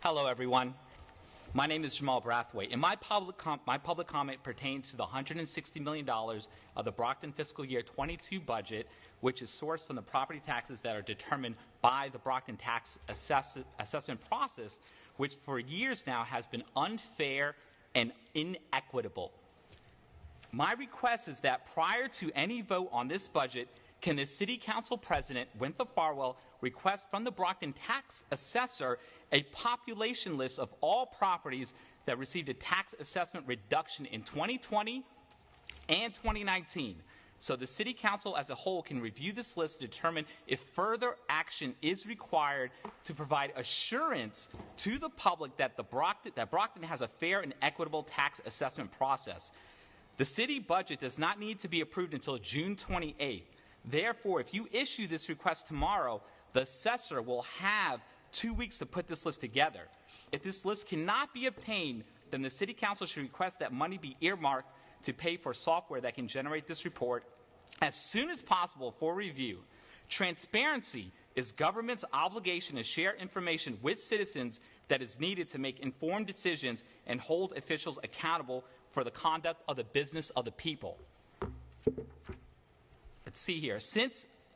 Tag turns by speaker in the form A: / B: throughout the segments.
A: Hello, everyone. My name is Jamal Brathwaite, and my public comment pertains to the $160 million of the Brockton fiscal year 22 budget, which is sourced from the property taxes that are determined by the Brockton tax assessment process, which for years now has been unfair and inequitable. My request is that prior to any vote on this budget, can the City Council President, Winthrop Farwell, request from the Brockton tax assessor a population list of all properties that received a tax assessment reduction in 2020 and 2019, so the City Council as a whole can review this list to determine if further action is required to provide assurance to the public that Brockton has a fair and equitable tax assessment process. The city budget does not need to be approved until June 28th. Therefore, if you issue this request tomorrow, the assessor will have 2 weeks to put this list together. If this list cannot be obtained, then the City Council should request that money be earmarked to pay for software that can generate this report as soon as possible for review. Transparency is government's obligation to share information with citizens that is needed to make informed decisions and hold officials accountable for the conduct of the business of the people. Let's see here.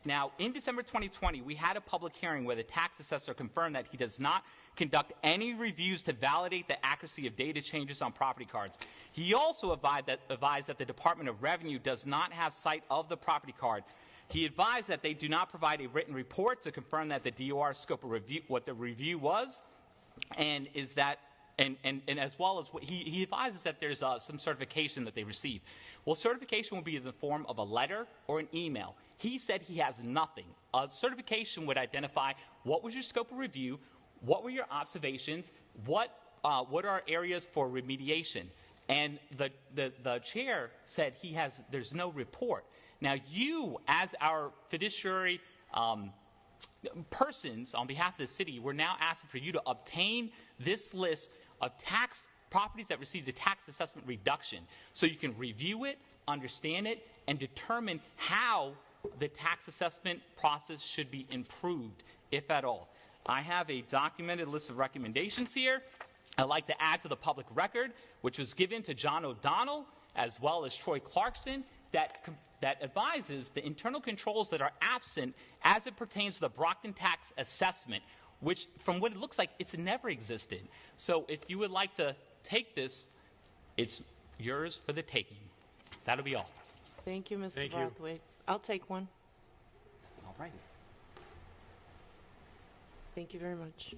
A: Now, in December 2020, we had a public hearing where the tax assessor confirmed that he does not conduct any reviews to validate the accuracy of data changes on property cards. He also advised that the Department of Revenue does not have sight of the property card. He advised that they do not provide a written report to confirm that the DOR scope of review, what the review was, and is that, and as well as what he advises that there's some certification that they receive. Well, certification will be in the form of a letter or an email. He said he has nothing. A certification would identify what was your scope of review, what were your observations, what are areas for remediation. And the chair said there's no report. Now, you, as our fiduciary persons on behalf of the city, we're now asking for you to obtain this list of properties that received a tax assessment reduction so you can review it, understand it, and determine how the tax assessment process should be improved, if at all. I have a documented list of recommendations here. I'd like to add to the public record, which was given to John O'Donnell as well as Troy Clarkson, that advises the internal controls that are absent as it pertains to the Brockton tax assessment, which, from what it looks like, it's never existed. So if you would like to take this, it's yours for the taking. That'll be all.
B: Thank you, Mr.
C: Thank you.
B: Brathwaite. I'll take one.
A: All right.
B: Thank you very much.